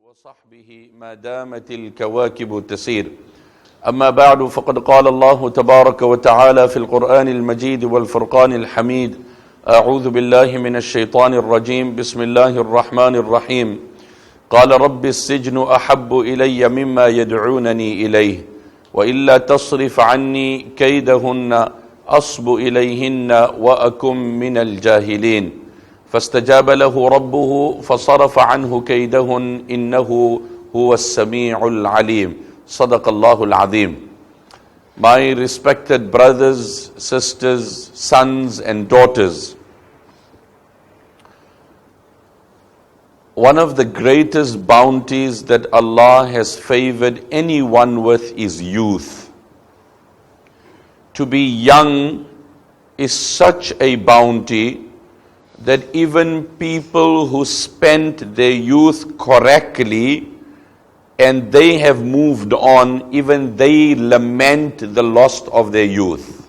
وصحبه ما دامت الكواكب تسير. أما بعد فقد قال الله تبارك وتعالى في القرآن المجيد والفرقان الحميد: أعوذ بالله من الشيطان الرجيم، بسم الله الرحمن الرحيم. قال رب السجن أحب إلي مما يدعونني إليه وإلا تصرف عني كيدهن أصب إليهن وأكن من الجاهلين. فاستجاب له ربه فصرف عنه كيدهن إنه هو السميع العليم. صدق الله العظيم. My respected brothers, sisters, sons and daughters, one of the greatest bounties that Allah has favored anyone with is youth. To be young is such a bounty that even people who spent their youth correctly and they have moved on, even they lament the loss of their youth.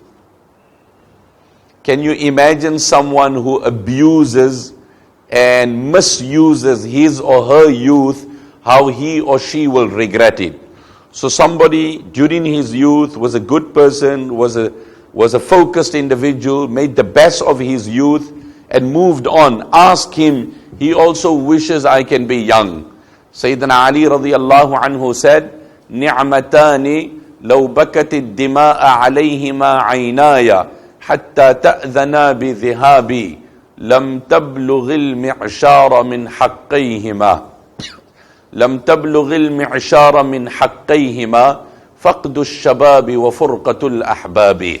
Can you imagine someone who abuses and misuses his or her youth, how he or she will regret it? So somebody during his youth was a good person, was a focused individual, made the best of his youth and moved on. Ask him, he also wishes I can be young. Sayyidina Ali radiyallahu anhu said, نِعْمَتَانِ لَوْ بَكَتِ الدِّمَاءَ عَلَيْهِمَا عَيْنَايَ حَتَّى تَأْذَنَا بِذِهَابِي لَمْ تَبْلُغِ الْمِعْشَارَ مِنْ حَقَّيْهِمَا لَمْ تَبْلُغِ الْمِعْشَارَ مِنْ حَقَّيْهِمَا فَقْدُ الشَّبَابِ وَفُرْقَةُ الْأَحْبَابِ.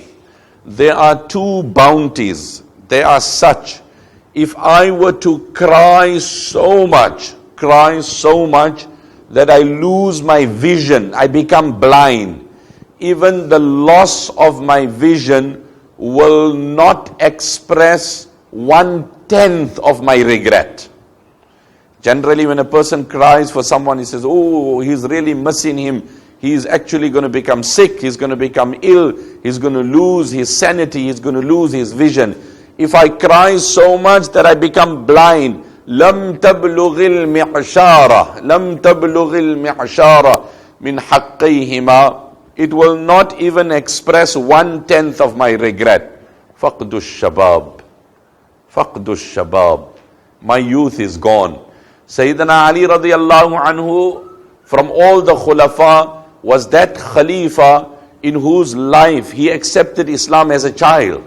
There are two bounties. They are such. If I were to cry so much that I lose my vision, I become blind, even the loss of my vision will not express 1/10 of my regret. Generally, when a person cries for someone, he says, oh, he's really missing him. He's actually going to become sick. He's going to become ill. He's going to lose his sanity. He's going to lose his vision. If I cry so much that I become blind, لم تبلغ المعشارة من حقيهما, it will not even express 1/10 of my regret. فقد الشباب, my youth is gone. Sayyidina Ali radiyallahu anhu, from all the khulafa, was that khalifa in whose life he accepted Islam as a child.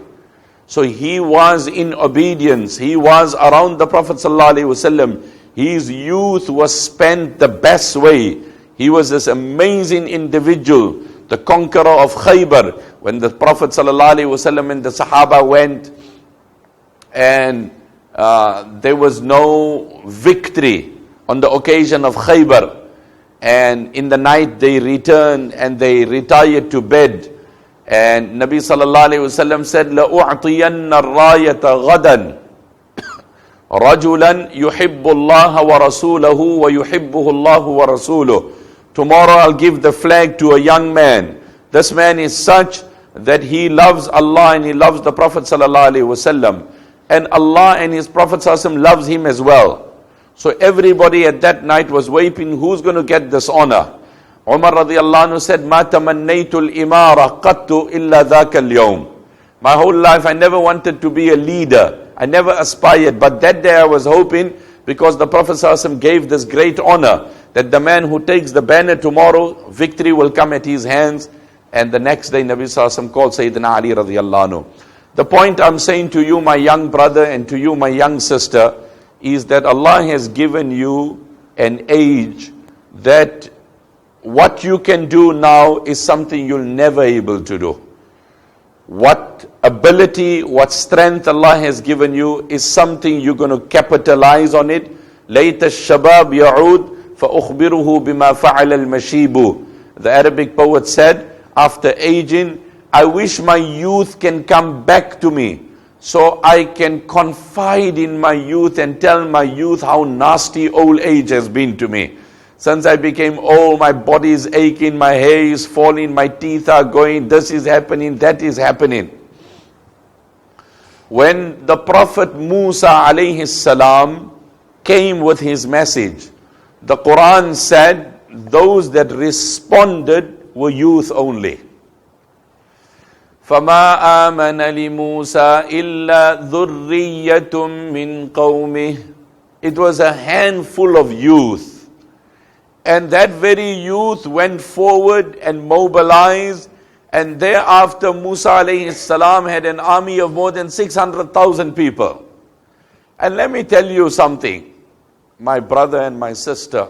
So he was in obedience. He was around the Prophet ﷺ. His youth was spent the best way. He was this amazing individual, the conqueror of Khaybar. When the Prophet ﷺ and the Sahaba went and there was no victory on the occasion of Khaybar. And in the night they returned and they retired to bed. And Nabi sallallahu alayhi wasallam said, لَأُعْطِيَنَّ الرَّايَةَ غَدًا رَجُلًا يُحِبُّ اللَّهَ وَرَسُولَهُ وَيُحِبُّهُ اللَّهُ وَرَسُولُهُ. Tomorrow I'll give the flag to a young man. This man is such that he loves Allah and he loves the Prophet sallallahu alayhi wasallam. And Allah and His Prophet sallallahu alayhi wasallam loves him as well. So everybody at that night was waiting, who's going to get this honor? Umar radiyallahu anhu said, مَا تَمَنَّيْتُ الْإِمَارَةَ قَطُّ إِلَّا ذَاكَ الْيَوْمِ. My whole life I never wanted to be a leader. I never aspired. But that day I was hoping, because the Prophet ﷺ gave this great honor, that the man who takes the banner tomorrow, victory will come at his hands. And the next day Nabi ﷺ called Sayyidina Ali radiyallahu anhu. The point I'm saying to you, my young brother, and to you, my young sister, is that Allah has given you an age that what you can do now is something you'll never able to do. What ability, what strength Allah has given you is something you're going to capitalize on it. لَيْتَ الشَّبَابِ يَعُودْ فَأُخْبِرُهُ بِمَا فَعَلَ الْمَشِيبُ. The Arabic poet said, after aging, I wish my youth can come back to me, so I can confide in my youth and tell my youth how nasty old age has been to me. Since I became old, my body is aching, my hair is falling, my teeth are going, this is happening, that is happening. When the Prophet Musa alayhi salam came with his message, The Quran said those that responded were youth only. فَمَا آمَنَ لِمُوسَى إِلَّا ذُرِّيَّةٌ مِّن قَوْمِهِ. It was a handful of youth. And that very youth went forward and mobilized. And thereafter Musa alayhi salam had an army of more than 600,000 people. And let me tell you something, my brother and my sister.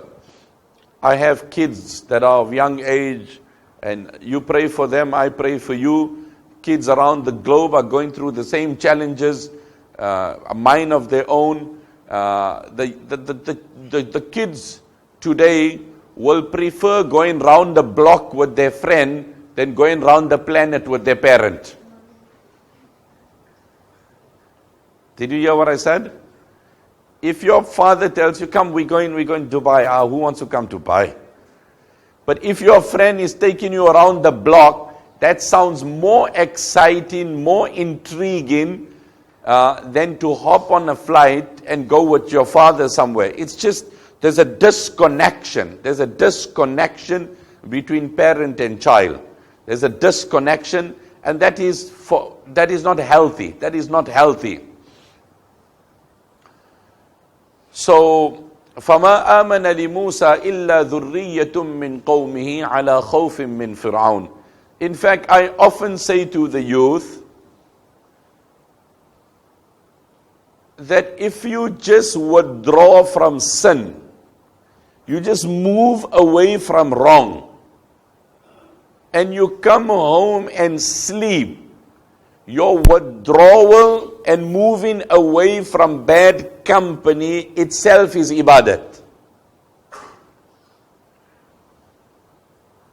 I have kids that are of young age, and you pray for them, I pray for you. Kids around the globe are going through the same challenges, a mind of their own. The kids today will prefer going round the block with their friend than going round the planet with their parent. Did you hear what I said? If your father tells you, come, we're going to Dubai. Who wants to come to Dubai? But if your friend is taking you around the block, that sounds more exciting, more intriguing than to hop on a flight and go with your father somewhere. It's just, there's a disconnection. There's a disconnection between parent and child. There's a disconnection, and that is not healthy. That is not healthy. So, فَمَا آمَنَ لِمُوسَى إِلَّا ذُرِّيَّةٌ مِّن قَوْمِهِ عَلَى خَوْفٍ مِّن فِرْعَوْنَ. In fact, I often say to the youth that if you just withdraw from sin, you just move away from wrong, and you come home and sleep, your withdrawal and moving away from bad company itself is ibadat.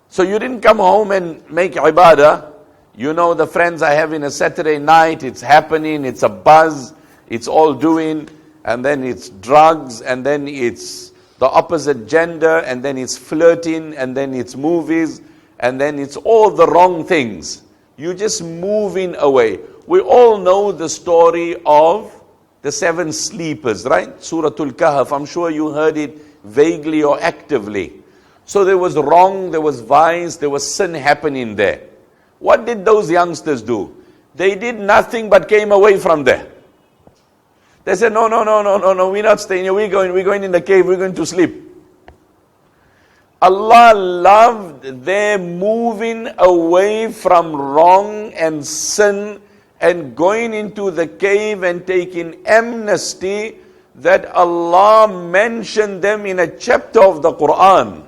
So you didn't come home and make ibadah. You know, the friends are having a Saturday night, it's happening, it's a buzz, it's all doing, and then it's drugs, and then it's the opposite gender, and then it's flirting, and then it's movies, and then it's all the wrong things. You're just moving away. We all know the story of the 7 sleepers, right? Surah Al-Kahf. I'm sure you heard it vaguely or actively. So there was wrong, there was vice, there was sin happening there. What did those youngsters do? They did nothing but came away from there. They said, no, we're not staying here, we're going in the cave, we're going to sleep. Allah loved their moving away from wrong and sin and going into the cave and taking amnesty, that Allah mentioned them in a chapter of the Quran.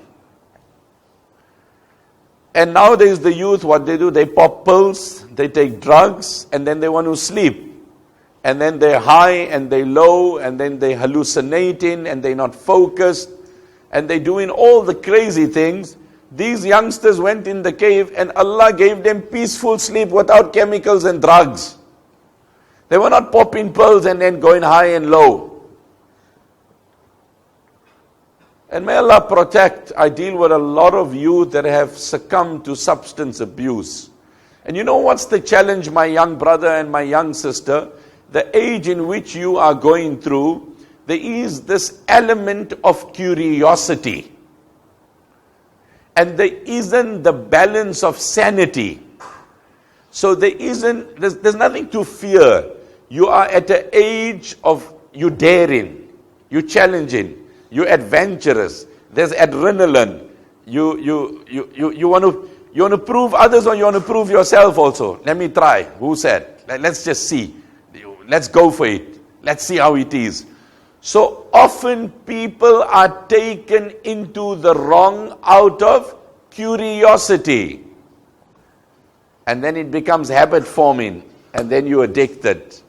And nowadays the youth, what they do, they pop pills, they take drugs, and then they want to sleep. And then they're high and they're low, and then they're hallucinating and they're not focused. And they're doing all the crazy things. These youngsters went in the cave and Allah gave them peaceful sleep without chemicals and drugs. They were not popping pills and then going high and low. And may Allah protect. I deal with a lot of youth that have succumbed to substance abuse. And you know what's the challenge, my young brother and my young sister? The age in which you are going through, there is this element of curiosity. And there isn't the balance of sanity. So there's nothing to fear. You are at an age of you daring, you challenging, you adventurous. There's adrenaline. You want to prove others, or you want to prove yourself also. Let me try. Who said? Let's just see. Let's go for it. Let's see how it is. So often people are taken into the wrong out of curiosity. And then it becomes habit forming, and then you're addicted.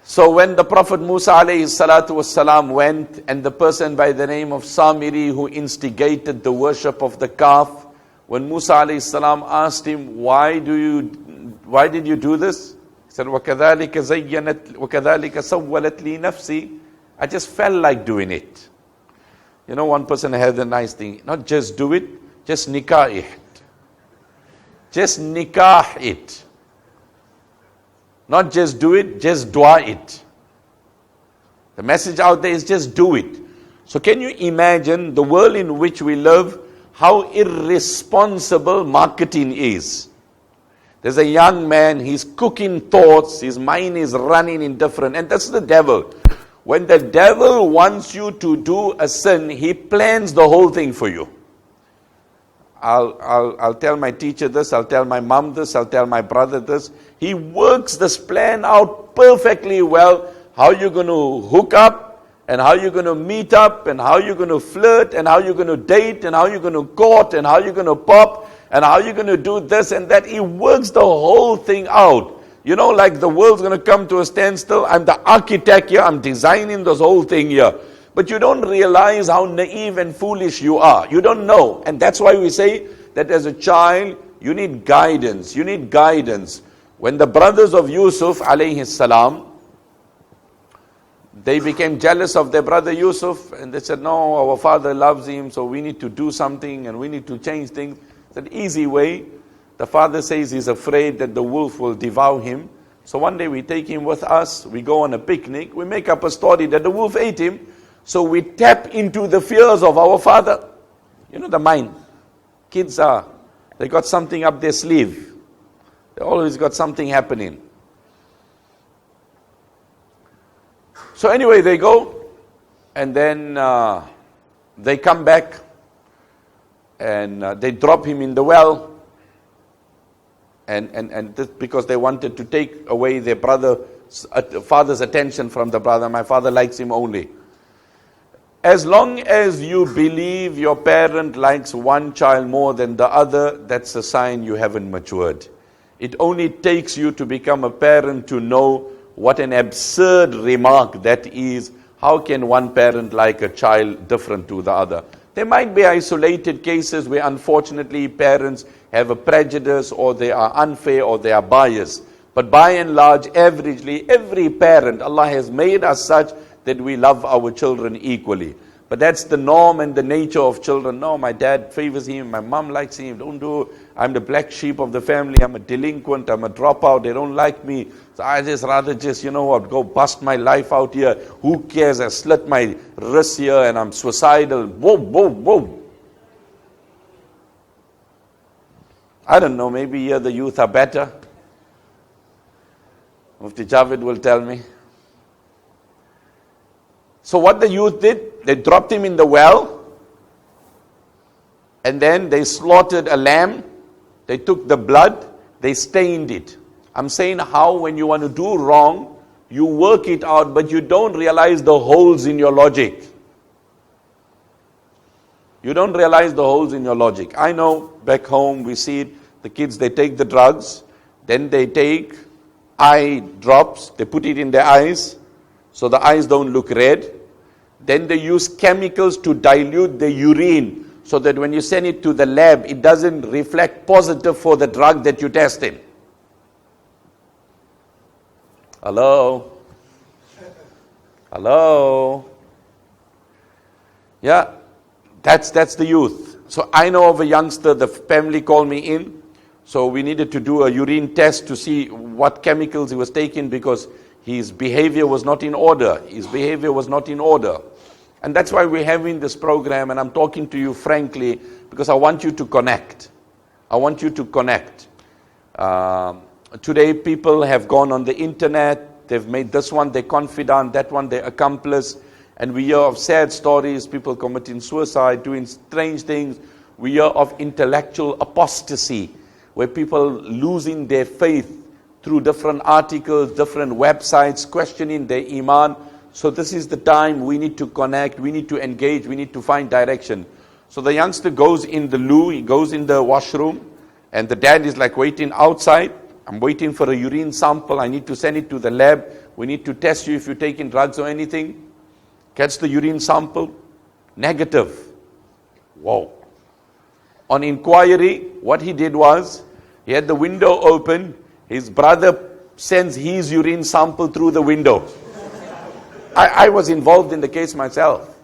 So when the Prophet Musa alayhi salatu wasalam went, and the person by the name of Samiri who instigated the worship of the calf, when Musa alayhi salam asked him, why did you do this? He said, وَكَذَلِكَ سَوَّلَتْ لِي نَفْسِي. I just felt like doing it. You know, one person had a nice thing. Not just do it, just nikah it. Just nikah it. Not just do it, just dua it. The message out there is just do it. So can you imagine the world in which we live, how irresponsible marketing is? There's a young man, he's cooking thoughts, his mind is running in different, and that's the devil. When the devil wants you to do a sin, he plans the whole thing for you. I'll tell my teacher this, I'll tell my mom this, I'll tell my brother this. He works this plan out perfectly well, how you're going to hook up, and how you're going to meet up, and how you're going to flirt, and how you're going to date, and how you're going to court, and how you're going to pop, and how you're going to do this and that. He works the whole thing out. You know, like the world's going to come to a standstill. I'm the architect here. I'm designing this whole thing here. But you don't realize how naive and foolish you are. You don't know. And that's why we say that as a child, you need guidance. You need guidance. When the brothers of Yusuf, alayhi salam, they became jealous of their brother Yusuf. And they said, no, our father loves him, so we need to do something and we need to change things. It's an easy way. The father says he's afraid that the wolf will devour him. So one day we take him with us, we go on a picnic, we make up a story that the wolf ate him. So we tap into the fears of our father. You know the mind. Kids they got something up their sleeve. They always got something happening. So anyway, they go, and then they come back, and they drop him in the well. And this because they wanted to take away their father's attention from the brother. My father likes him only. As long as you believe your parent likes one child more than the other, that's a sign you haven't matured. It only takes you to become a parent to know what an absurd remark that is. How can one parent like a child different to the other? There might be isolated cases where unfortunately parents have a prejudice, or they are unfair, or they are biased. But by and large, averagely, every parent, Allah has made us such that we love our children equally. But that's the norm and the nature of children. No, my dad favors him, my mom likes him, don't do. I'm the black sheep of the family, I'm a delinquent, I'm a dropout, they don't like me. So I just rather you know what, go bust my life out here. Who cares? I slit my wrist here and I'm suicidal. Whoa, whoa, whoa. I don't know, maybe here the youth are better. Mufti Javed will tell me. So what the youth did, they dropped him in the well, and then they slaughtered a lamb, they took the blood, they stained it. I'm saying how when you want to do wrong, you work it out, but you don't realize the holes in your logic. You don't realize the holes in your logic. I know back home we see it, the kids, they take the drugs, then they take eye drops, they put it in their eyes, so the eyes don't look red. Then they use chemicals to dilute the urine, so that when you send it to the lab, it doesn't reflect positive for the drug that you're testing. Hello? Hello? Yeah, that's the youth. So I know of a youngster, the family called me in, so we needed to do a urine test to see what chemicals he was taking, because his behavior was not in order. His behavior was not in order. And that's why we're having this program, and I'm talking to you frankly, because I want you to connect. I want you to connect. Today people have gone on the internet, they've made this one their confidant, that one their accomplice, and we hear of sad stories, people committing suicide, doing strange things. We hear of intellectual apostasy, where people losing their faith through different articles, different websites, questioning their iman. So this is the time we need to connect, we need to engage, we need to find direction. So the youngster goes in the loo, he goes in the washroom, and the dad is like waiting outside. I'm waiting for a urine sample, I need to send it to the lab. We need to test you if you're taking drugs or anything. Gets the urine sample, negative. Whoa. On inquiry, what he did was, he had the window open, his brother sends his urine sample through the window. I was involved in the case myself.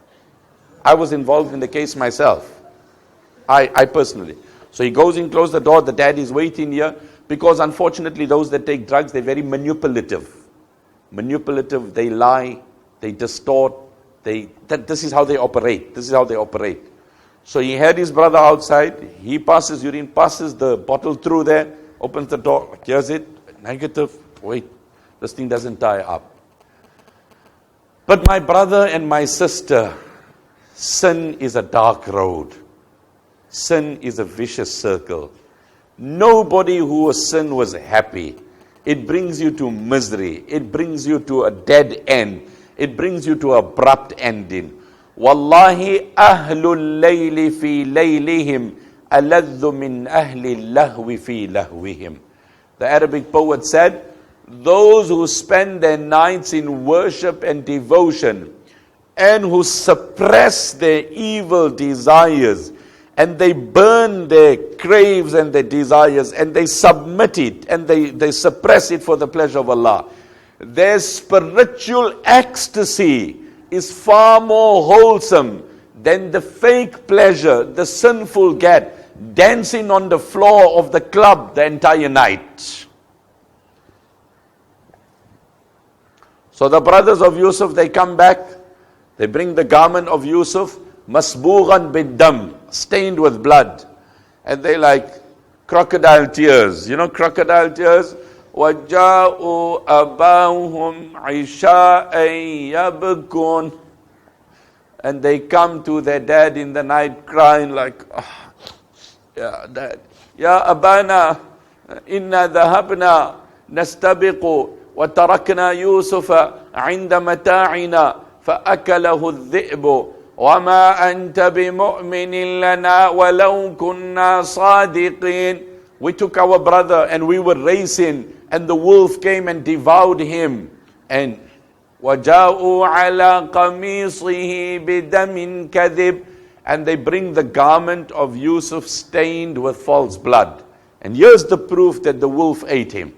I personally. So he goes in, close the door, the dad is waiting here, because unfortunately those that take drugs, they're very manipulative. They lie, they distort, this is how they operate. This is how they operate. So he had his brother outside, he passes urine, passes the bottle through there, opens the door, here's it, negative, wait, this thing doesn't tie up. But my brother and my sister, sin is a dark road. Sin is a vicious circle. Nobody who sinned was happy. It brings you to misery. It brings you to a dead end. It brings you to abrupt ending. Wallahi ahlul layli fi laylihim aladhu min ahli lahwi fi lahwihim. The Arabic poet said, those who spend their nights in worship and devotion and who suppress their evil desires and they burn their craves and their desires and they submit it and they suppress it for the pleasure of Allah. Their spiritual ecstasy is far more wholesome than the fake pleasure the sinful get dancing on the floor of the club the entire night. So the brothers of Yusuf, they come back, they bring the garment of Yusuf, masbughan bid-dam, stained with blood. And they like crocodile tears. You know crocodile tears? وَجَاءُوا أَبَاهُمْ عِشَاءً يَبْكُونَ. And they come to their dad in the night crying like, oh, yeah, dad. Ya abana, inna dhahabna nastabiqu. وتركنا يوسف عند متاعنا فأكله الذئب وما أنت بمؤمن لنا ولو كنا صادقين. We took our brother and we were racing and the wolf came and devoured him. And وَجَاءُوا عَلَى قَمِيصِهِ بِدَمٍ كَذِبٍ. And they bring the garment of Yusuf stained with false blood. And here's the proof that the wolf ate him.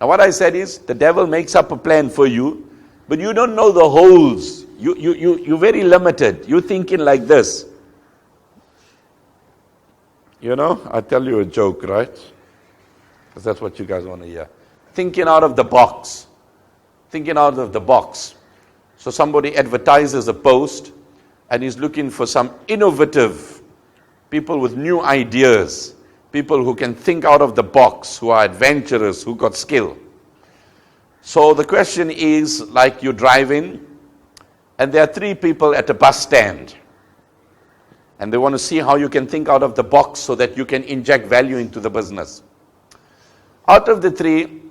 Now what I said is, the devil makes up a plan for you, but you don't know the holes. You're very limited. You're thinking like this. You know, I'll tell you a joke, right? Because that's what you guys want to hear. Thinking out of the box. Thinking out of the box. So somebody advertises a post, and he's looking for some innovative people with new ideas. People who can think out of the box, who are adventurous, who got skill. So the question is, like you're driving, and there are 3 people at a bus stand. And they want to see how you can think out of the box so that you can inject value into the business. Out of the 3,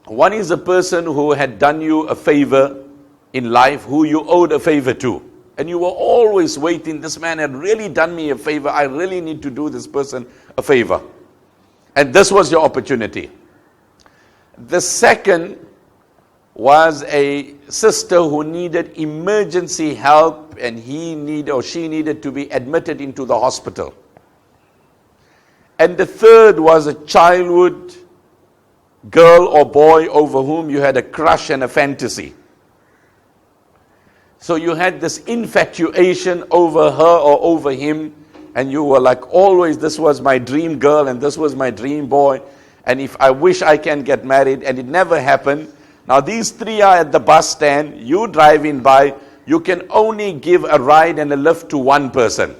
one is a person who had done you a favor in life, who you owed a favor to. And you were always waiting, this man had really done me a favor, I really need to do this person a favor. And this was your opportunity. The second was a sister who needed emergency help and she needed to be admitted into the hospital. And the third was a childhood girl or boy over whom you had a crush and a fantasy. So you had this infatuation over her or over him, and you were like, always, this was my dream girl and this was my dream boy, and if I wish I can get married, and it never happened. Now these 3 are at the bus stand, you driving by, you can only give a ride and a lift to one person.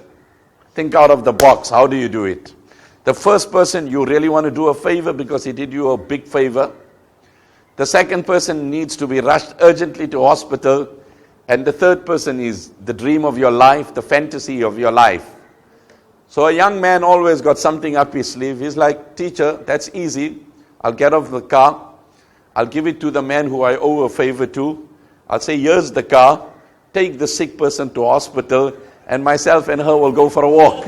Think out of the box, how do you do it? The first person, you really want to do a favor because he did you a big favor. The second person needs to be rushed urgently to hospital. And the third person is the dream of your life, the fantasy of your life. So a young man always got something up his sleeve. He's like, teacher, that's easy. I'll get off the car. I'll give it to the man who I owe a favor to. I'll say, here's the car. Take the sick person to hospital. And myself and her will go for a walk.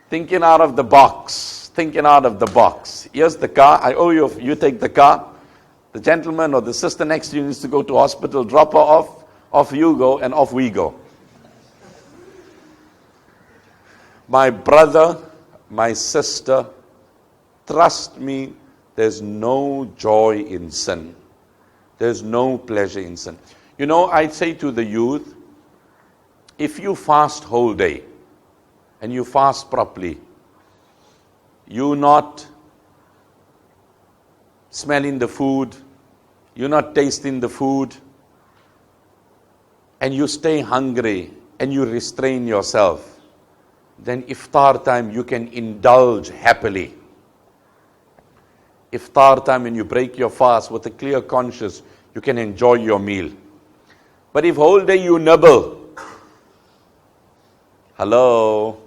Thinking out of the box. Thinking out of the box. Here's the car. I owe you. You take the car. The gentleman or the sister next to you needs to go to hospital, drop her off, off you go, and off we go. My brother, my sister, trust me, there's no joy in sin. There's no pleasure in sin. You know, I'd say to the youth, if you fast whole day, and you fast properly, you're not smelling the food, you're not tasting the food, and you stay hungry, and you restrain yourself, then iftar time you can indulge happily. Iftar time, when you break your fast with a clear conscience, you can enjoy your meal. But if whole day you nibble, hello?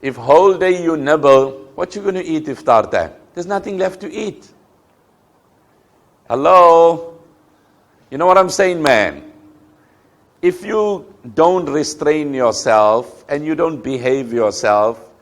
If whole day you nibble, what you going to eat iftar time? There's nothing left to eat. Hello? You know what I'm saying, man? If you don't restrain yourself and you don't behave yourself,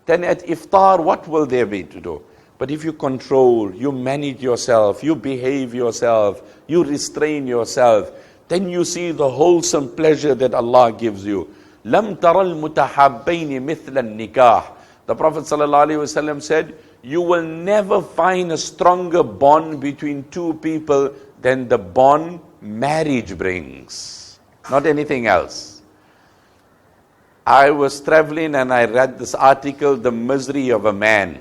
then at iftar, what will there be to do? But if you control, you manage yourself, you behave yourself, you restrain yourself, then you see the wholesome pleasure that Allah gives you. لَمْ تَرَ الْمُتَحَبَّيْنِ مِثْلَ النِّكَاحِ. The Prophet ﷺ said, you will never find a stronger bond between two people than the bond marriage brings. Not anything else. I was traveling and I read this article, The Misery of a Man.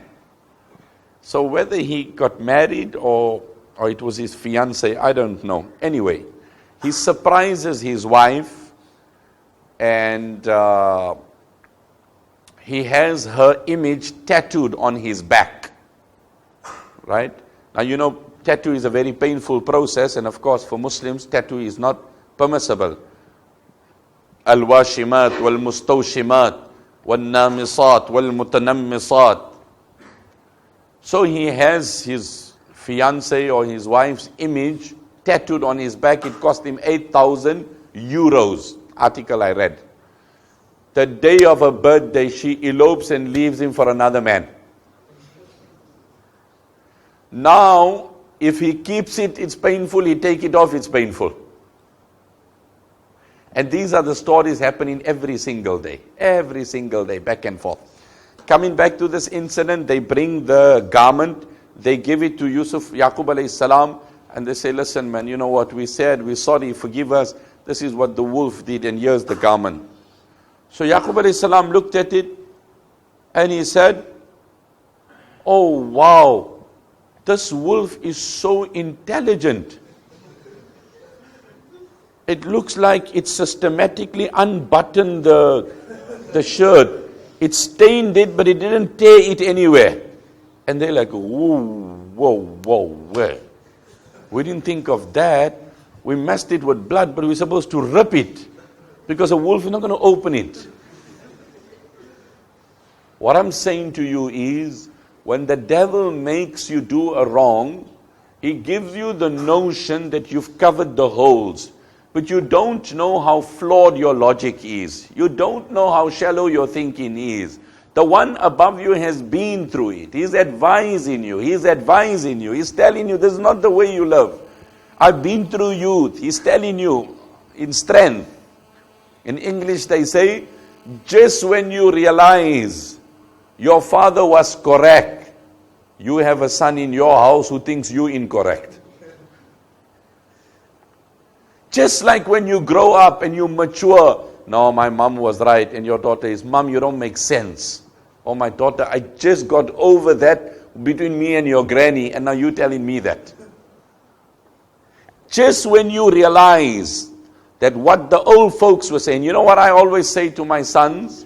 So whether he got married or it was his fiancée, I don't know. Anyway, he surprises his wife and he has her image tattooed on his back. Right? Now you know, tattoo is a very painful process, and of course for Muslims, tattoo is not permissible. Al-washimat wal-mustawshimat wal-namisat wal-mutanammisat. So he has his fiancée or his wife's image tattooed on his back. It cost him 8,000 euros. Article I read. The day of her birthday, she elopes and leaves him for another man. Now, if he keeps it, it's painful. He take it off, it's painful. And these are the stories happening every single day, back and forth. Coming back to this incident, they bring the garment, they give it to Yaqub alayhi salam, and they say, listen man, you know what we said, we're sorry, forgive us, this is what the wolf did, and here's the garment. So Yaqub alayhi salam looked at it, and he said, oh wow, this wolf is so intelligent. It looks like it systematically unbuttoned the shirt. It stained it, but it didn't tear it anywhere. And they're like, whoa. We didn't think of that. We messed it with blood, but we're supposed to rip it. Because a wolf is not going to open it. What I'm saying to you is, when the devil makes you do a wrong, he gives you the notion that you've covered the holes. But you don't know how flawed your logic is. You don't know how shallow your thinking is. The one above you has been through it. He's advising you. He's telling you this is not the way you live. I've been through youth. He's telling you in strength. In English they say, just when you realize your father was correct, you have a son in your house who thinks you incorrect. Just like when you grow up and you mature, no, my mom was right, and your daughter is, Mom, you don't make sense. Oh, my daughter, I just got over that between me and your granny, and now you telling me that. Just when you realize that what the old folks were saying, you know what I always say to my sons?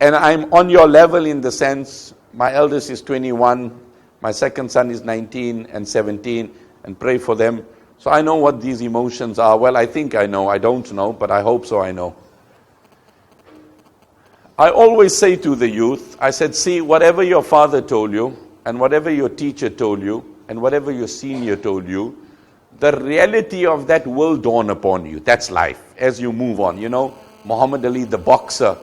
And I'm on your level in the sense, my eldest is 21, my second son is 19 and 17, and pray for them. So I know what these emotions are. Well, I think I know. I don't know, but I hope so I know. I always say to the youth, I said, see, whatever your father told you, and whatever your teacher told you, and whatever your senior told you, the reality of that will dawn upon you. That's life as you move on. You know, Muhammad Ali, the boxer,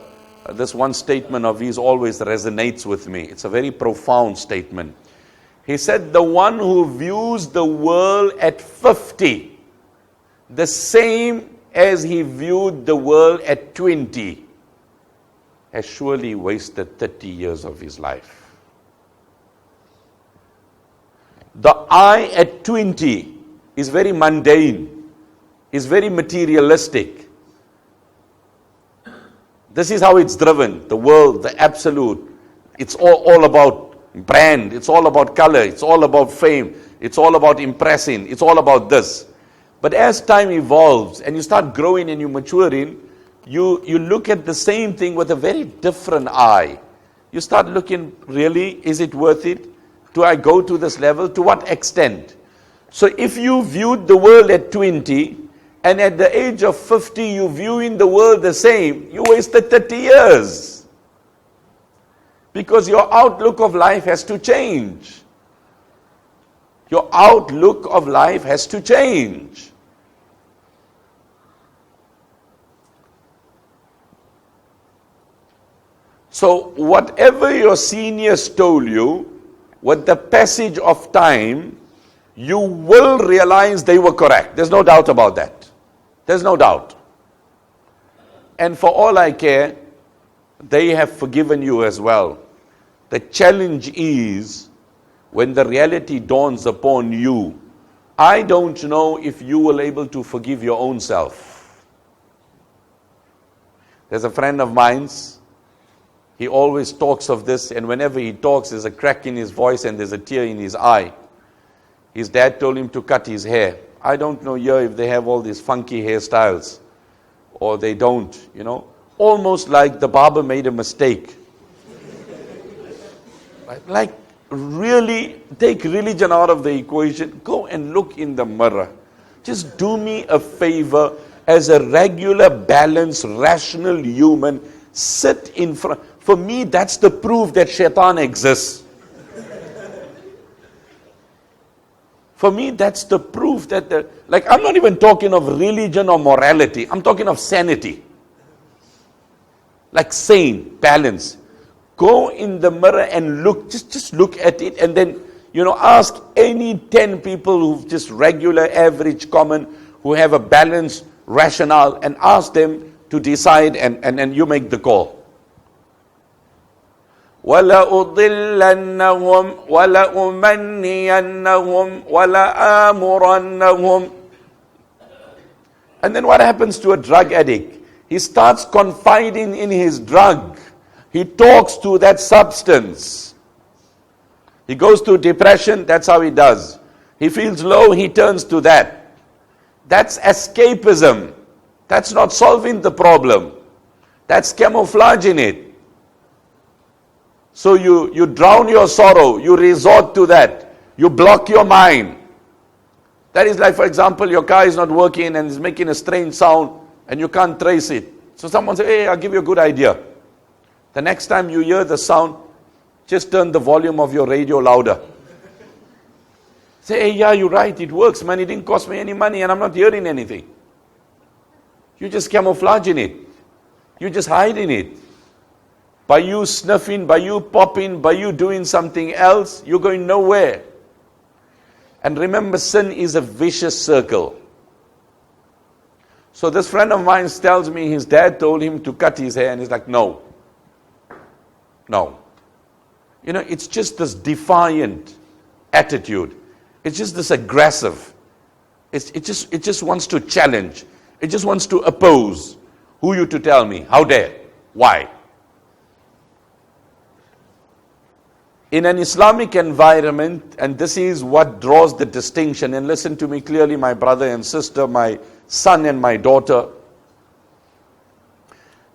this one statement of his always resonates with me. It's a very profound statement. He said, the one who views the world at 50, the same as he viewed the world at 20, has surely wasted 30 years of his life. The eye at 20 is very mundane, is very materialistic. This is how it's driven, the world, the absolute. It's all about brand, it's all about color, it's all about fame. It's all about impressing. It's all about this. But as time evolves and you start growing and you maturing, you look at the same thing with a very different eye. You start looking, really, is it worth it? Do I go to this level? To what extent? So if you viewed the world at 20, and at the age of 50 you viewing the world the same, you wasted 30 years. Because your outlook of life has to change. Your outlook of life has to change. So whatever your seniors told you, with the passage of time, you will realize they were correct. There's no doubt about that. There's no doubt. And for all I care, they have forgiven you as well. The challenge is, when the reality dawns upon you, I don't know if you will able to forgive your own self. There's a friend of mine's, he always talks of this, and whenever he talks, there's a crack in his voice and there's a tear in his eye. His dad told him to cut his hair. I don't know here if they have all these funky hairstyles, or they don't, almost like the barber made a mistake. Like, really, take religion out of the equation. Go and look in the mirror. Just do me a favor, as a regular, balanced, rational human, sit in front. For me, that's the proof that shaitan exists. For me, that's the proof that, I'm not even talking of religion or morality. I'm talking of sanity. Like sane, balance. Go in the mirror and look, just look at it, and then, ask any 10 people who've just regular, average, common, who have a balanced rationale, and ask them to decide, and you make the call. وَلَأُضِلَّنَّهُمْ وَلَأُمَنِّيَنَّهُمْ وَلَآمُرَنَّهُمْ. And then what happens to a drug addict? He starts confiding in his drug. He talks to that substance. He goes through depression, that's how he does. He feels low, he turns to that. That's escapism. That's not solving the problem. That's camouflaging it. So you drown your sorrow, you resort to that, you block your mind. That is like, for example, your car is not working and is making a strange sound and you can't trace it. So someone says, hey, I'll give you a good idea. The next time you hear the sound, just turn the volume of your radio louder. Say, hey, yeah, you're right, it works, man, it didn't cost me any money and I'm not hearing anything. You're just camouflaging it. You're just hiding it. By you sniffing, by you popping, by you doing something else, you're going nowhere. And remember, sin is a vicious circle. So this friend of mine tells me his dad told him to cut his hair, and he's like, no. No. It's just this defiant attitude. It's just this aggressive. It just wants to challenge. It just wants to oppose. Who you to tell me? How dare? Why? In an Islamic environment, and this is what draws the distinction, and listen to me clearly, my brother and sister, my son and my daughter.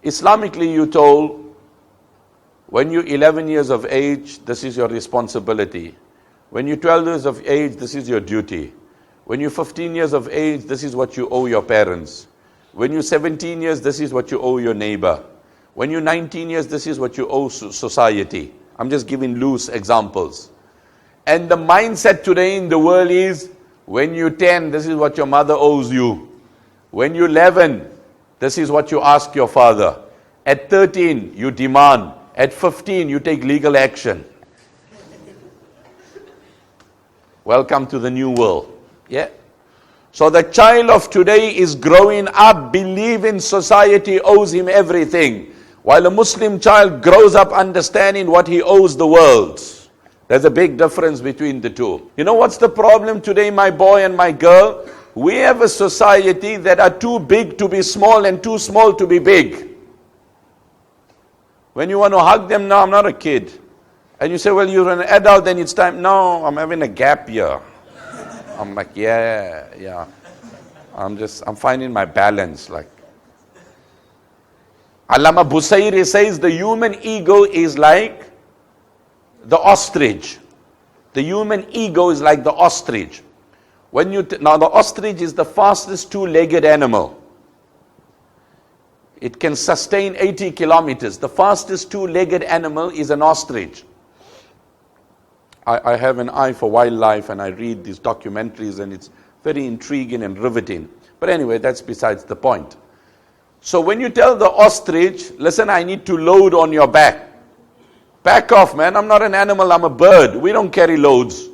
Islamically, you told, when you're 11 years of age, this is your responsibility. When you're 12 years of age, this is your duty. When you're 15 years of age, this is what you owe your parents. When you're 17 years, this is what you owe your neighbor. When you're 19 years, this is what you owe society. I'm just giving loose examples. And the mindset today in the world is, when you're 10, this is what your mother owes you. When you're 11, this is what you ask your father. At 13, you demand. At 15, you take legal action. Welcome to the new world. Yeah. So the child of today is growing up believing society owes him everything. While a Muslim child grows up understanding what he owes the world. There's a big difference between the two. You know what's the problem today, my boy and my girl? We have a society that are too big to be small and too small to be big. When you want to hug them, no, I'm not a kid. And you say, well, you're an adult, then it's time. No, I'm having a gap year. I'm like, yeah. I'm finding my balance. Like, Allama Busayri says the human ego is like the ostrich. The human ego is like the ostrich. Now the ostrich is the fastest two-legged animal. It can sustain 80 kilometers. The fastest two-legged animal is an ostrich. I have an eye for wildlife and I read these documentaries and it's very intriguing and riveting. But anyway, that's besides the point. So when you tell the ostrich, listen, I need to load on your back. Back off, man. I'm not an animal, I'm a bird. We don't carry loads.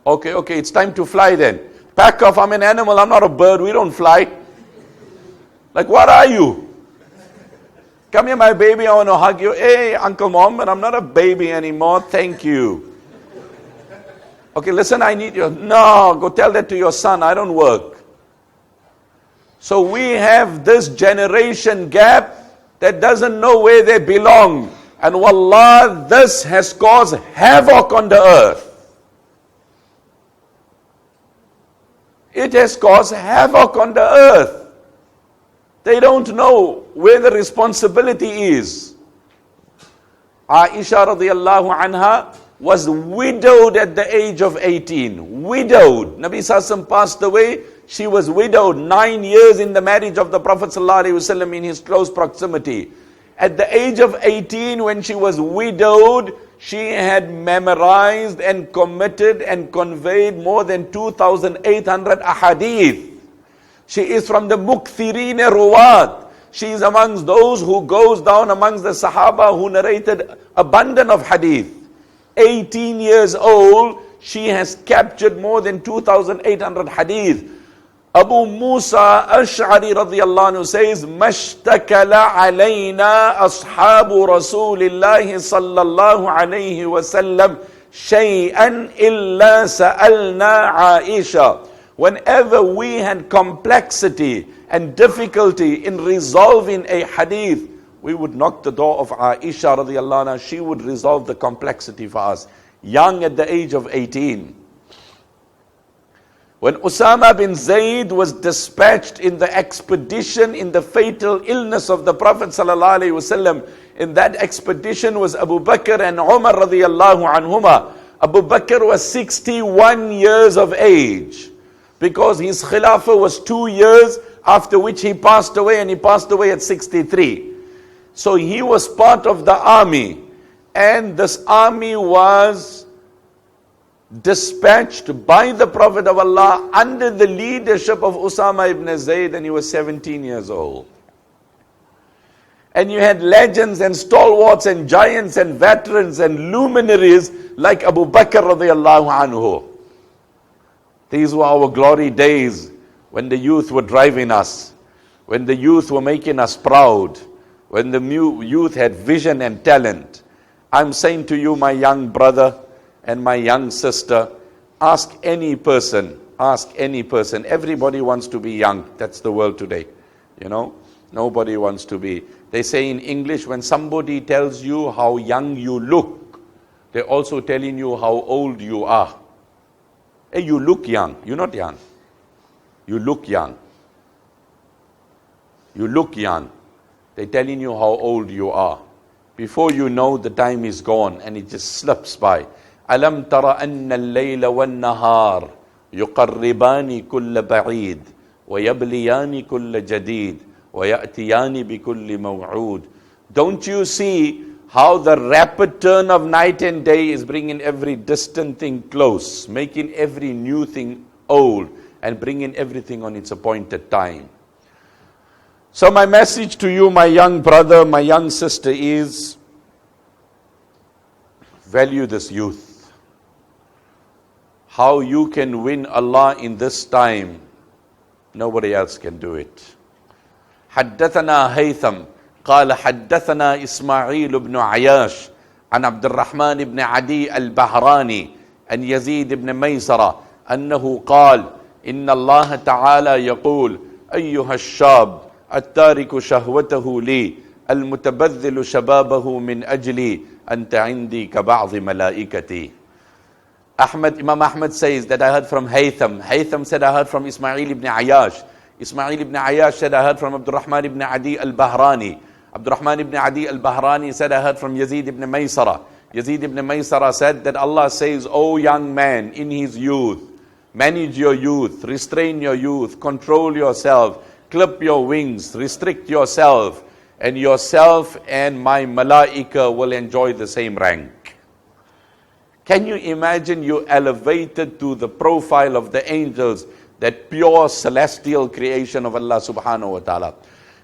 Okay, it's time to fly then. Back off, I'm an animal, I'm not a bird, we don't fly. Like, what are you? Come here, my baby, I want to hug you. Hey, Uncle Mom, I'm not a baby anymore, thank you. Okay, listen, I need you. No, go tell that to your son, I don't work. So we have this generation gap that doesn't know where they belong. And wallah, this has caused havoc on the earth. It has caused havoc on the earth. They don't know where the responsibility is. Aisha radiallahu anha was widowed at the age of 18. Widowed. Nabi Sassam passed away. She was widowed 9 years in the marriage of the Prophet sallallahu alaihi wasallam in his close proximity. At the age of 18, when she was widowed, she had memorized and committed and conveyed more than 2,800 ahadith. She is from the Mukthireen Ruwat. She is amongst those who goes down amongst the Sahaba who narrated abundant of hadith. 18 years old, she has captured more than 2,800 hadith. Abu Musa Ash'ari radiyallahu anhu says, Mashtakala alayna ashabu Rasulillahi sallallahu alayhi wasallam shay'an illa sa'alna Aisha. Whenever we had complexity and difficulty in resolving a hadith, we would knock the door of Aisha radiyallahu anha. She would resolve the complexity for us. Young at the age of 18. When Usama bin Zayd was dispatched in the expedition in the fatal illness of the Prophet sallallahu alaihi wasallam, in that expedition was Abu Bakr and Umar radiyallahu anhuma. Abu Bakr was 61 years of age because his khilafah was 2 years, after which he passed away, and he passed away at 63. So he was part of the army, and this army was dispatched by the Prophet of Allah under the leadership of Usama ibn Zayd, and he was 17 years old. And you had legends and stalwarts and giants and veterans and luminaries like Abu Bakr radiyallahu anhu. These were our glory days when the youth were driving us, when the youth were making us proud, when the youth had vision and talent. I'm saying to you, my young brother and my young sister, ask any person, everybody wants to be young. That's the world today, nobody wants to be. They say in English, when somebody tells you how young you look, they're also telling you how old you are. Hey, you look young. You're not young. You look young. You look young. They're telling you how old you are. Before you know, the time is gone and it just slips by. أَلَمْ تَرَ أَنَّ اللَّيْلَ وَالنَّهَارِ يُقَرِّبَانِ كُلَّ بَعِيدٍ وَيَبْلِيَانِ كُلَّ جَدِيدٍ وَيَأْتِيَانِ بِكُلِّ مَوْعُودٍ. Don't you see how the rapid turn of night and day is bringing every distant thing close, making every new thing old, and bringing everything on its appointed time? So my message to you, my young brother, my young sister, is value this youth. How you can win Allah in this time, nobody else can do it. حدثنا هيثم قال حدثنا إسماعيل بن عياش عن عبد الرحمن بن عدي البهراني عن يزيد بن ميسرة أنه قال إن الله تعالى يقول أيها الشاب التارك شهوته لي المتبذل شبابه من أجلي أنت عندي كبعض ملائكتي. Imam Ahmad says that I heard from Haytham. Haytham said I heard from Ismail ibn Ayyash. Ismail ibn Ayyash said I heard from Abdurrahman ibn Adi al-Bahrani. Abdurrahman ibn Adi al-Bahrani said I heard from Yazid ibn Maysara. Yazid ibn Maysara said that Allah says, O young man, in his youth, manage your youth, restrain your youth, control yourself, clip your wings, restrict yourself, and yourself and my malaika will enjoy the same rank. Can you imagine you elevated to the profile of the angels, that pure celestial creation of Allah subhanahu wa ta'ala?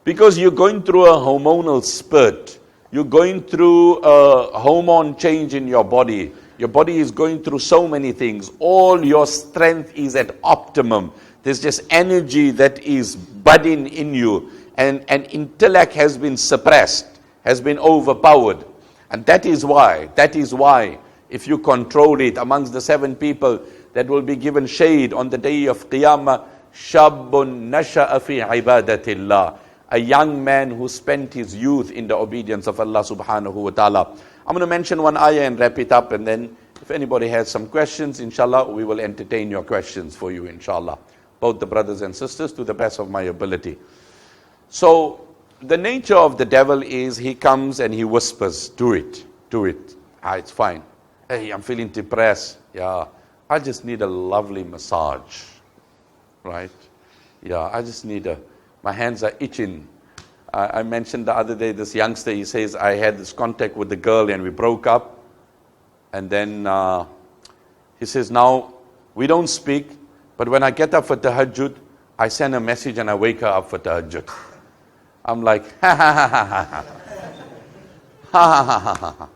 Because you're going through a hormonal spurt. You're going through a hormone change in your body. Your body is going through so many things. All your strength is at optimum. There's just energy that is budding in you. And intellect has been suppressed, has been overpowered. And that is why, if you control it, amongst the 7 people that will be given shade on the day of Qiyamah, Shabbun nasha'a fi ibadatillah. A young man who spent his youth in the obedience of Allah subhanahu wa ta'ala. I'm going to mention one ayah and wrap it up, and then if anybody has some questions, inshallah, we will entertain your questions for you, inshallah. Both the brothers and sisters, to the best of my ability. So, the nature of the devil is he comes and he whispers, do it. It's fine. Hey, I'm feeling depressed. Yeah, I just need a lovely massage. Right? Yeah, I just need my hands are itching. I mentioned the other day, this youngster, he says, I had this contact with the girl and we broke up. And then he says, now, we don't speak, but when I get up for tahajjud, I send a message and I wake her up for tahajjud. I'm like, ha ha ha ha ha ha. Ha ha ha ha ha.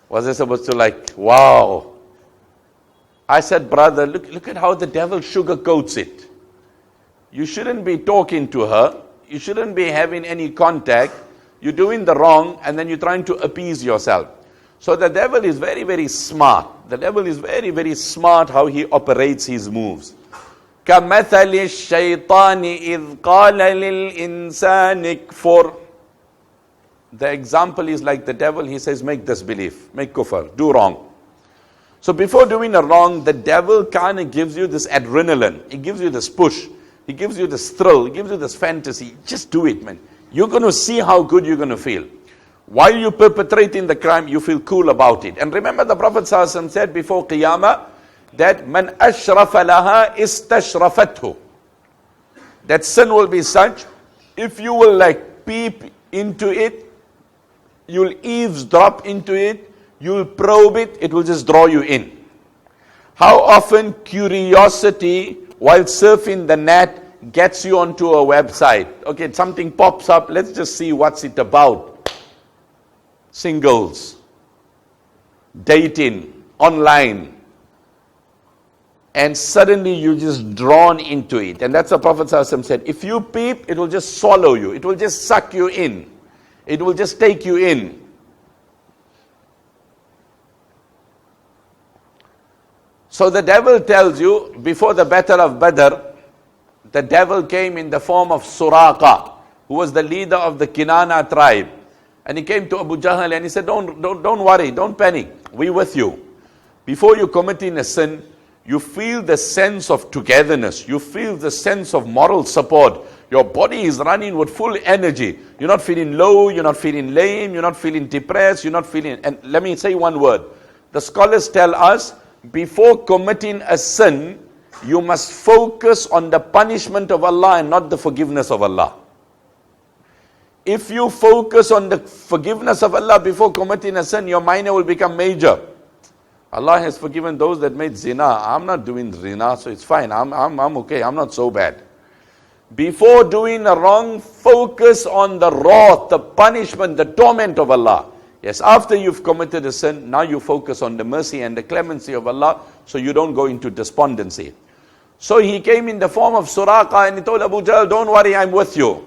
Was I supposed to like, wow. I said, brother, look at how the devil sugarcoats it. You shouldn't be talking to her. You shouldn't be having any contact. You're doing the wrong and then you're trying to appease yourself. So the devil is very, very smart. The devil is very, very smart how he operates his moves. كَمَثَلِ الشَّيْطَانِ إِذْ قَالَ لِلْإِنسَانِ اكْفُرْ. The example is like the devil, he says, make disbelief, make kufr, do wrong. So before doing a wrong, the devil kind of gives you this adrenaline. He gives you this push. He gives you this thrill. He gives you this fantasy. Just do it, man. You're going to see how good you're going to feel. While you're perpetrating the crime, you feel cool about it. And remember the Prophet ﷺ said before Qiyamah, that man ashrafa laha istashrafathu. That sin will be such, if you will like peep into it, you'll eavesdrop into it, you'll probe it, it will just draw you in. How often curiosity while surfing the net gets you onto a website. Okay, something pops up, let's just see what's it about. Singles, dating, online. And suddenly you're just drawn into it. And that's what Prophet ﷺ said. If you peep, it will just swallow you. It will just suck you in. It will just take you in. So the devil tells you, before the battle of Badr, the devil came in the form of Suraqa, who was the leader of the Kinana tribe. And he came to Abu Jahl and he said, don't worry, don't panic, we with you. Before you committing a sin, you feel the sense of togetherness. You feel the sense of moral support. Your body is running with full energy. You're not feeling low, you're not feeling lame, you're not feeling depressed, you're not feeling... And let me say one word. The scholars tell us, before committing a sin, you must focus on the punishment of Allah and not the forgiveness of Allah. If you focus on the forgiveness of Allah before committing a sin, your minor will become major. Allah has forgiven those that made zina. I'm not doing zina, so it's fine. I'm okay. I'm not so bad. Before doing a wrong, focus on the wrath, the punishment, the torment of Allah. Yes, after you've committed a sin, now you focus on the mercy and the clemency of Allah, so you don't go into despondency. So he came in the form of Suraqa and he told Abu Jahl, don't worry, I'm with you.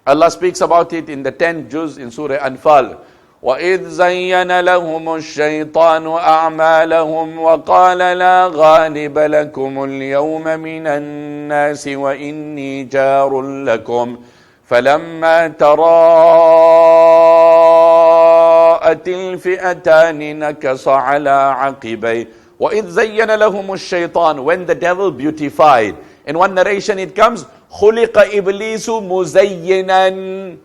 Allah speaks about it in the 10th juz in Surah Anfal. وَإِذْ زَيَّنَ لَهُمُ الشَّيْطَانُ أَعْمَالَهُمْ وَقَالَ لَا غَالِبَ لَكُمُ الْيَوْمَ مِنَ النَّاسِ وَإِنِّي جَارٌ لَكُمْ فَلَمَّا تَرَاءَى رأت الفئتان نكص على عقبيه وإذ زين لهم الشيطان. When the devil beautified. In one narration it comes, خُلِقَ إِبْلِيسُ مُزَيِّنًا.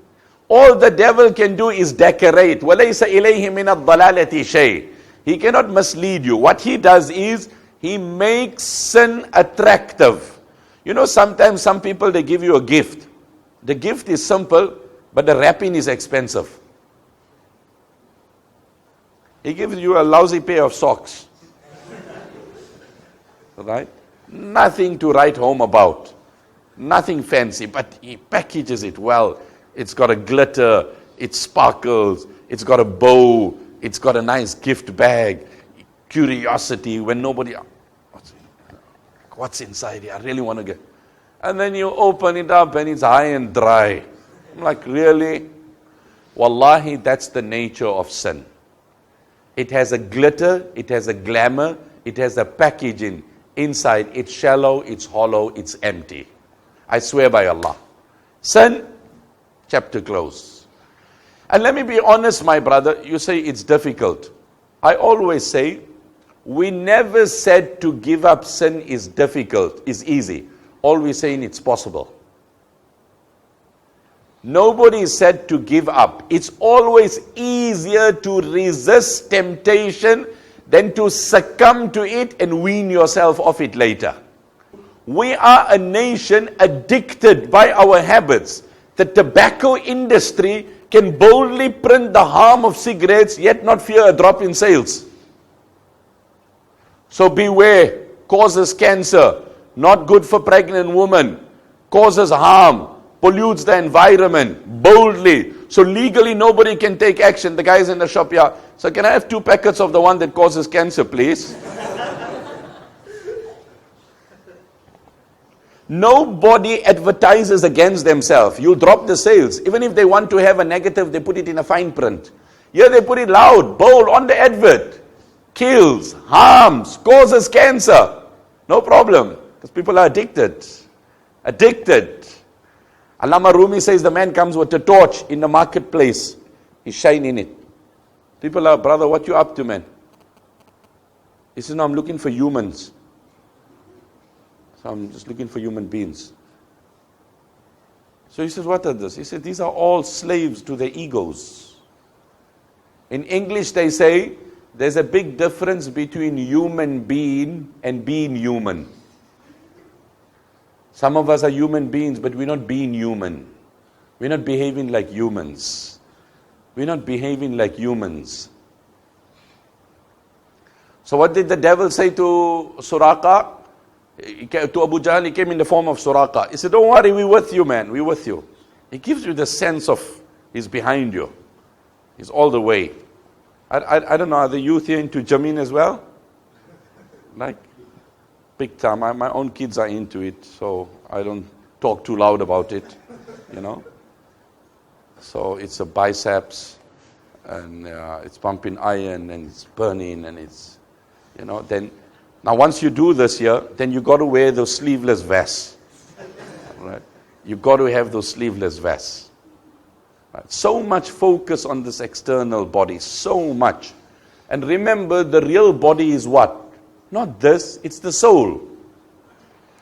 All the devil can do is decorate. وَلَيْسَ إِلَيْهِ مِنَ الضَّلَالَةِ شَيْءٍ. He cannot mislead you. What he does is, he makes sin attractive. You know, sometimes some people, they give you a gift. The gift is simple, but the wrapping is expensive. He gives you a lousy pair of socks. Right? Nothing to write home about. Nothing fancy, but he packages it well. It's got a glitter, it sparkles, it's got a bow, it's got a nice gift bag, curiosity when nobody, what's inside here? I really want to get. And then you open it up and it's high and dry. I'm like, really? Wallahi, that's the nature of sin. It has a glitter, it has a glamour, it has a packaging. Inside, it's shallow, it's hollow, it's empty. I swear by Allah. Sin, chapter close. And let me be honest, my brother, you say it's difficult. I always say, we never said to give up sin is difficult, is easy. Always saying it's possible. Nobody said to give up. It's always easier to resist temptation than to succumb to it and wean yourself off it later. We are a nation addicted by our habits. The tobacco industry can boldly print the harm of cigarettes, yet not fear a drop in sales. So beware, causes cancer, not good for pregnant women, causes harm, pollutes the environment, boldly. So legally nobody can take action. The guy's in the shop, yeah. So can I have 2 packets of the one that causes cancer, please? Nobody advertises against themselves. You'll drop the sales. Even if they want to have a negative, they put it in a fine print. Here they put it loud, bold, on the advert. Kills, harms, causes cancer. No problem. Because people are addicted. Addicted. Allama Rumi says the man comes with a torch in the marketplace. He's shining it. People are, brother, what you up to, man? He says, no, I'm looking for humans. So I'm just looking for human beings. So he says, what are this? He said, these are all slaves to their egos. In English they say, there's a big difference between human being and being human. Some of us are human beings, but we're not being human. We're not behaving like humans. We're not behaving like humans. So what did the devil say to Suraka? To Abu Jahl, he came in the form of Suraka. He said, don't worry, we're with you, man. We're with you. He gives you the sense of he's behind you. He's all the way. I don't know, are the youth here into Jameen as well? Like, big time. My own kids are into it, so I don't talk too loud about it, you know. So it's a biceps, and it's pumping iron, and it's burning, and it's, you know, then, now once you do this here, then you got to wear those sleeveless vests. Right? You got to have those sleeveless vests. Right? So much focus on this external body, so much. And remember, the real body is what? Not this, it's the soul.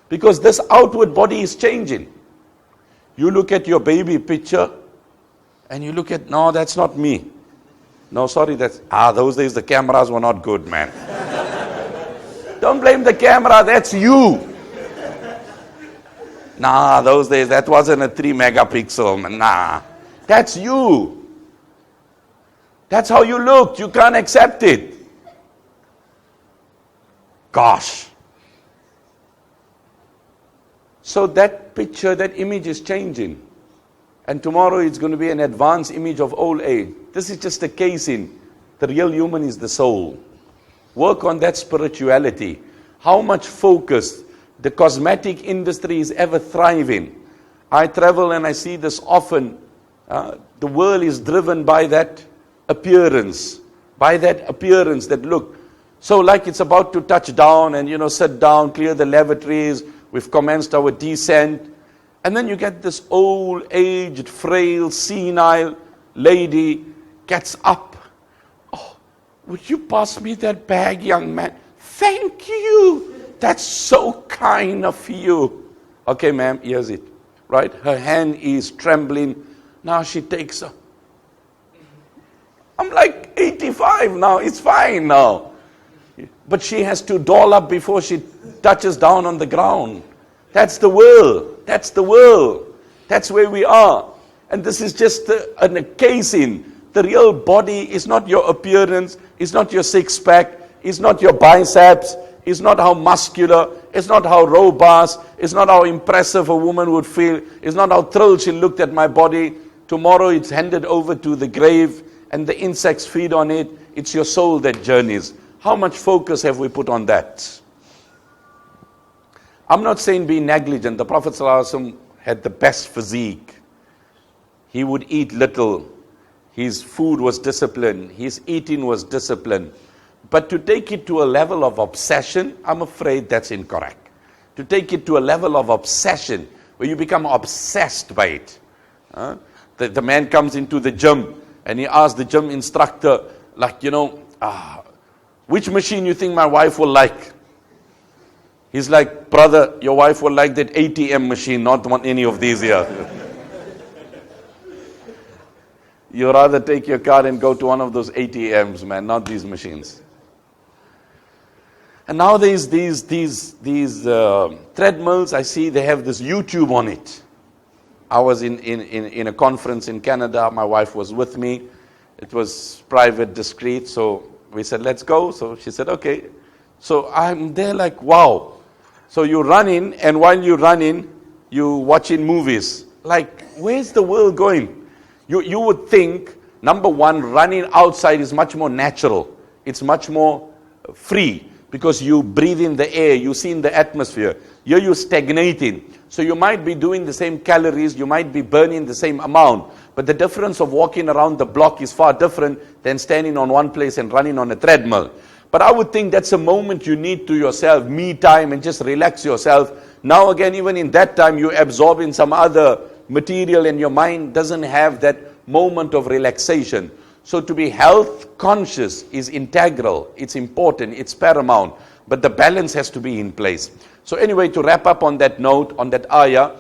Because this outward body is changing. You look at your baby picture, and you look at, no, that's not me. No, sorry, those days the cameras were not good, man. Don't blame the camera, that's you. Nah, those days, that wasn't a 3 megapixel, man. Nah, that's you. That's how you looked, you can't accept it. Gosh. So that picture, that image is changing. And tomorrow it's going to be an advanced image of old age. This is just a case in. The real human is the soul. Work on that spirituality. How much focus. The cosmetic industry is ever thriving. I travel and I see this often. The world is driven by that appearance. By that appearance that look. So like it's about to touch down and sit down, clear the lavatories. We've commenced our descent. And then you get this old, aged, frail, senile lady gets up would you pass me that bag, young man? Thank you. That's so kind of you. Okay, ma'am, here's it. Right? Her hand is trembling. Now she takes her. I'm like 85 now. It's fine now. But she has to doll up before she touches down on the ground. That's the world. That's the world. That's where we are. And this is just a case in. The real body is not your appearance, is not your six-pack, is not your biceps, is not how muscular, it's not how robust, it's not how impressive a woman would feel, it's not how thrilled she looked at my body. Tomorrow it's handed over to the grave and the insects feed on it. It's your soul that journeys. How much focus have we put on that? I'm not saying be negligent. The Prophet ﷺ had the best physique. He would eat little. His food was disciplined. His eating was disciplined. But to take it to a level of obsession, I'm afraid that's incorrect. To take it to a level of obsession, where you become obsessed by it. The man comes into the gym, and he asks the gym instructor, like, which machine you think my wife will like? He's like, brother, your wife will like that ATM machine, not any of these here. You rather take your car and go to one of those ATMs, man, not these machines. And nowadays, these treadmills, I see they have this YouTube on it. I was in a conference in Canada. My wife was with me. It was private, discreet. So we said, let's go. So she said, okay. So I'm there like, wow. So you're running, and while you're running, you're watching movies. Like, where's the world going? You would think, number one, running outside is much more natural. It's much more free because you breathe in the air, you see in the atmosphere. Here you're stagnating. So you might be doing the same calories, you might be burning the same amount. But the difference of walking around the block is far different than standing on one place and running on a treadmill. But I would think that's a moment you need to yourself, me time, and just relax yourself. Now again, even in that time, you absorb in some other material and your mind doesn't have that moment of relaxation. So to be health conscious is integral, it's important, it's paramount, but the balance has to be in place. So anyway, to wrap up on that note, on that ayah,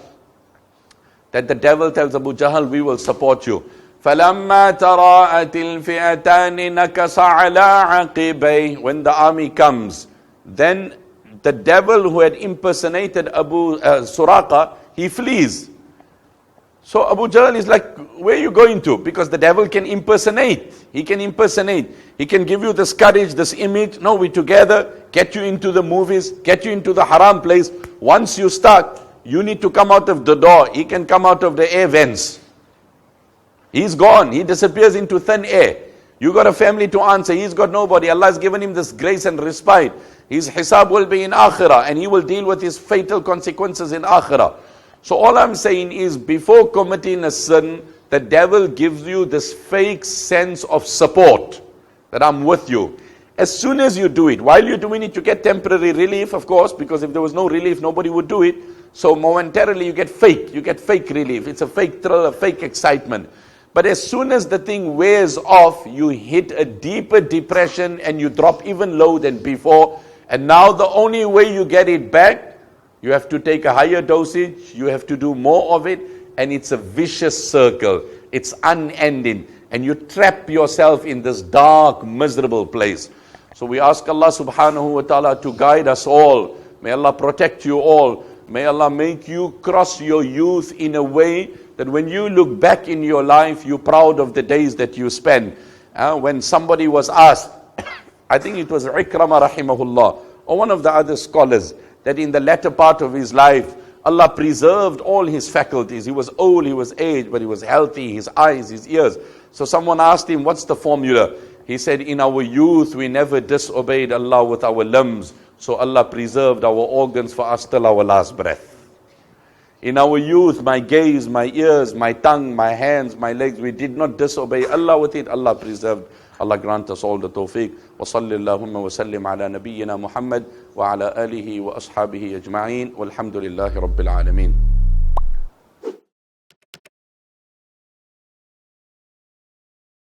that the devil tells Abu Jahl, we will support you. فَلَمَّا تَرَاءَتِ الْفِئَتَانِ نَكَصَ عَلَىٰ عَقِبَيْهِ. When the army comes, then the devil who had impersonated Suraqa, he flees. So Abu Jahl is like, where are you going to? Because the devil can impersonate. He can impersonate. He can give you this courage, this image. No, we together, get you into the movies, get you into the haram place. Once you start, you need to come out of the door. He can come out of the air vents. He's gone. He disappears into thin air. You got a family to answer. He's got nobody. Allah has given him this grace and respite. His hisab will be in akhirah, and he will deal with his fatal consequences in akhirah. So all I'm saying is, before committing a sin, the devil gives you this fake sense of support, that I'm with you. As soon as you do it, while you're doing it, you get temporary relief, of course, because if there was no relief, nobody would do it. So momentarily you get fake relief. It's a fake thrill, a fake excitement. But as soon as the thing wears off, you hit a deeper depression and you drop even lower than before. And now the only way you get it back, you have to take a higher dosage, you have to do more of it, and it's a vicious circle. It's unending. And you trap yourself in this dark, miserable place. So we ask Allah subhanahu wa ta'ala to guide us all. May Allah protect you all. May Allah make you cross your youth in a way that when you look back in your life, you're proud of the days that you spent. When somebody was asked, I think it was Ikrama rahimahullah, or one of the other scholars, that in the latter part of his life, Allah preserved all his faculties. He was old, he was aged, but he was healthy, his eyes, his ears. So someone asked him, what's the formula? He said, in our youth, we never disobeyed Allah with our limbs. So Allah preserved our organs for us till our last breath. In our youth, my gaze, my ears, my tongue, my hands, my legs, we did not disobey Allah with it. Allah preserved. Allah grant us all the tawfiq. Wa sallallahu wa sallim ala nabiyyina Muhammad wa ala alihi wa ashabihi ajma'in. Walhamdulillahi rabbil alameen.